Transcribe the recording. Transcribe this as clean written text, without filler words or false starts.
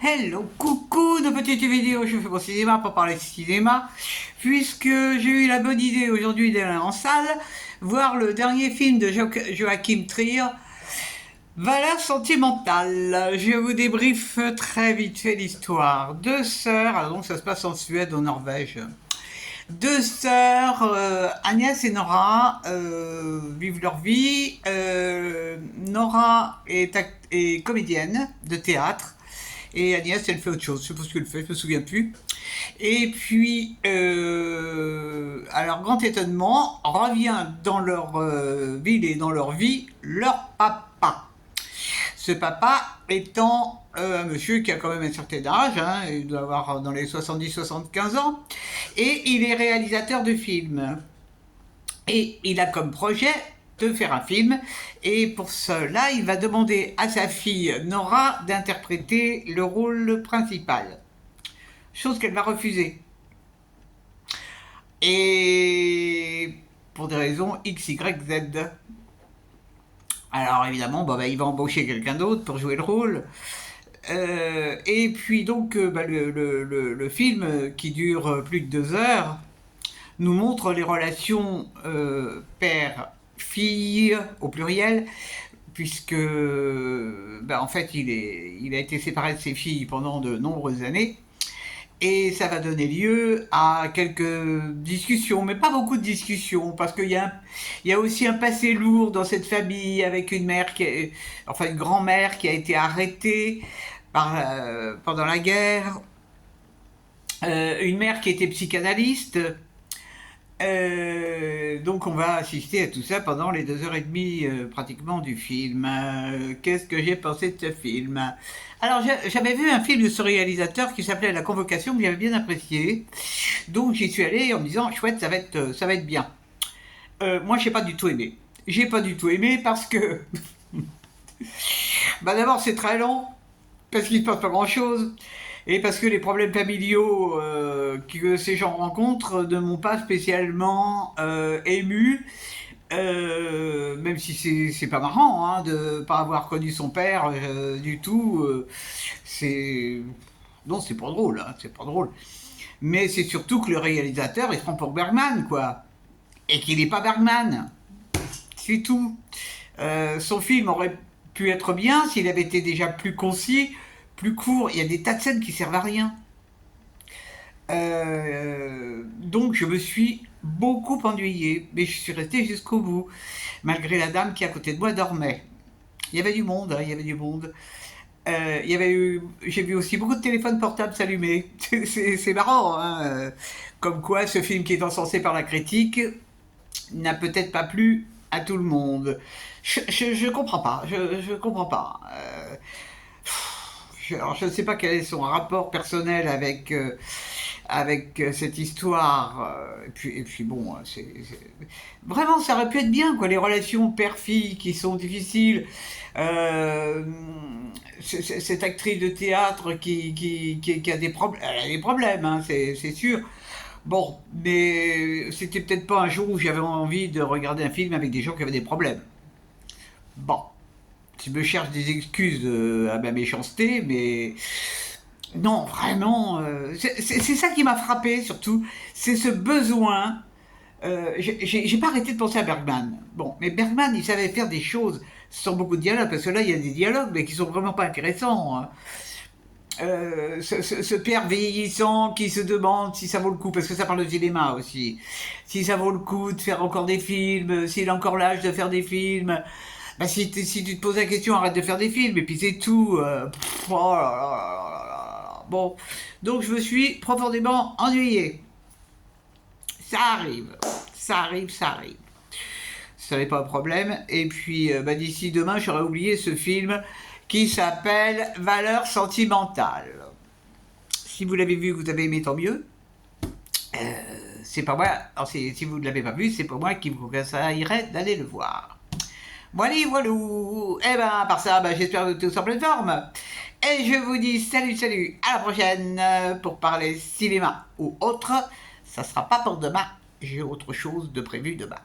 Hello, coucou de petites vidéos, je fais mon cinéma pour parler de cinéma, puisque j'ai eu la bonne idée aujourd'hui d'aller en salle voir le dernier film de Joachim Trier, Valeurs sentimentales. Je vous débriefe très vite fait l'histoire. Deux sœurs, alors donc ça se passe en Suède, en Norvège. Deux sœurs, Agnès et Nora, vivent leur vie. Nora est comédienne de théâtre. Et Agnès, elle fait autre chose. Je sais pas ce qu'elle fait, je me souviens plus. Et puis, à leur grand étonnement, revient dans leur ville et dans leur vie leur papa. Ce papa étant un monsieur qui a quand même un certain âge, hein, il doit avoir dans les 70-75 ans, et il est réalisateur de films. Et il a comme projet de faire un film, et pour cela, il va demander à sa fille Nora d'interpréter le rôle principal. Chose qu'elle va refuser. Et pour des raisons X, Y, Z. Alors évidemment, il va embaucher quelqu'un d'autre pour jouer le rôle. Et puis donc, le film, qui dure plus de 2 heures, nous montre les relations père-fille au pluriel, puisque en fait il a été séparé de ses filles pendant de nombreuses années. Et ça va donner lieu à quelques discussions, mais pas beaucoup de discussions, parce qu'il y a aussi un passé lourd dans cette famille, avec une mère une grand-mère qui a été arrêtée pendant la guerre, une mère qui était psychanalyste. Donc on va assister à tout ça pendant les 2 heures et demie pratiquement du film. Qu'est-ce que j'ai pensé de ce film? Alors j'avais vu un film de ce réalisateur qui s'appelait La Convocation, que j'avais bien apprécié. Donc j'y suis allé en me disant chouette, ça va être bien. Moi j'ai pas du tout aimé. J'ai pas du tout aimé parce que d'abord c'est très long, parce qu'il ne se passe pas grand chose. Et parce que les problèmes familiaux que ces gens rencontrent ne m'ont pas spécialement ému, même si c'est pas marrant hein, de pas avoir connu son père du tout. Non, c'est pas drôle, hein, c'est pas drôle. Mais c'est surtout que le réalisateur il se prend pour Bergman, quoi, et qu'il n'est pas Bergman. C'est tout. Son film aurait pu être bien s'il avait été déjà plus concis, plus court. Il y a des tas de scènes qui servent à rien. Donc je me suis beaucoup ennuyée, mais je suis restée jusqu'au bout, malgré la dame qui à côté de moi dormait. Il y avait du monde, hein, il y avait du monde. J'ai vu aussi beaucoup de téléphones portables s'allumer. C'est marrant, hein. Comme quoi ce film qui est encensé par la critique n'a peut-être pas plu à tout le monde. Je comprends pas, je comprends pas. Je ne sais pas quel est son rapport personnel avec cette histoire. Et puis bon, vraiment, ça aurait pu être bien, quoi. Les relations père-fille qui sont difficiles. Cette actrice de théâtre qui a des problèmes. Elle a des problèmes, hein, c'est sûr. Bon, mais c'était peut-être pas un jour où j'avais envie de regarder un film avec des gens qui avaient des problèmes. Bon, je me cherche des excuses à ma méchanceté, mais non, vraiment, c'est ça qui m'a frappé surtout, c'est ce besoin. J'ai pas arrêté de penser à Bergman. Bon, mais Bergman, il savait faire des choses sans beaucoup de dialogue, parce que là, il y a des dialogues, mais qui sont vraiment pas intéressants, hein. Ce père vieillissant qui se demande si ça vaut le coup, parce que ça parle de cinéma aussi, si ça vaut le coup de faire encore des films, s'il a encore l'âge de faire des films. Si tu te poses la question, arrête de faire des films, et puis c'est tout. Oh là là là là là. Bon, donc je me suis profondément ennuyé. Ça arrive, ça arrive, ça arrive. Ça n'est pas un problème. Et puis d'ici demain, j'aurais oublié ce film qui s'appelle Valeurs sentimentales. Si vous l'avez vu, vous avez aimé, tant mieux. C'est pas moi. Alors, si vous ne l'avez pas vu, c'est pas moi qui vous conseillerais d'aller le voir. Voilà, voilou. À part ça, j'espère que vous êtes tous en pleine forme. Et je vous dis salut, salut, à la prochaine pour parler cinéma ou autre. Ça sera pas pour demain, j'ai autre chose de prévu demain.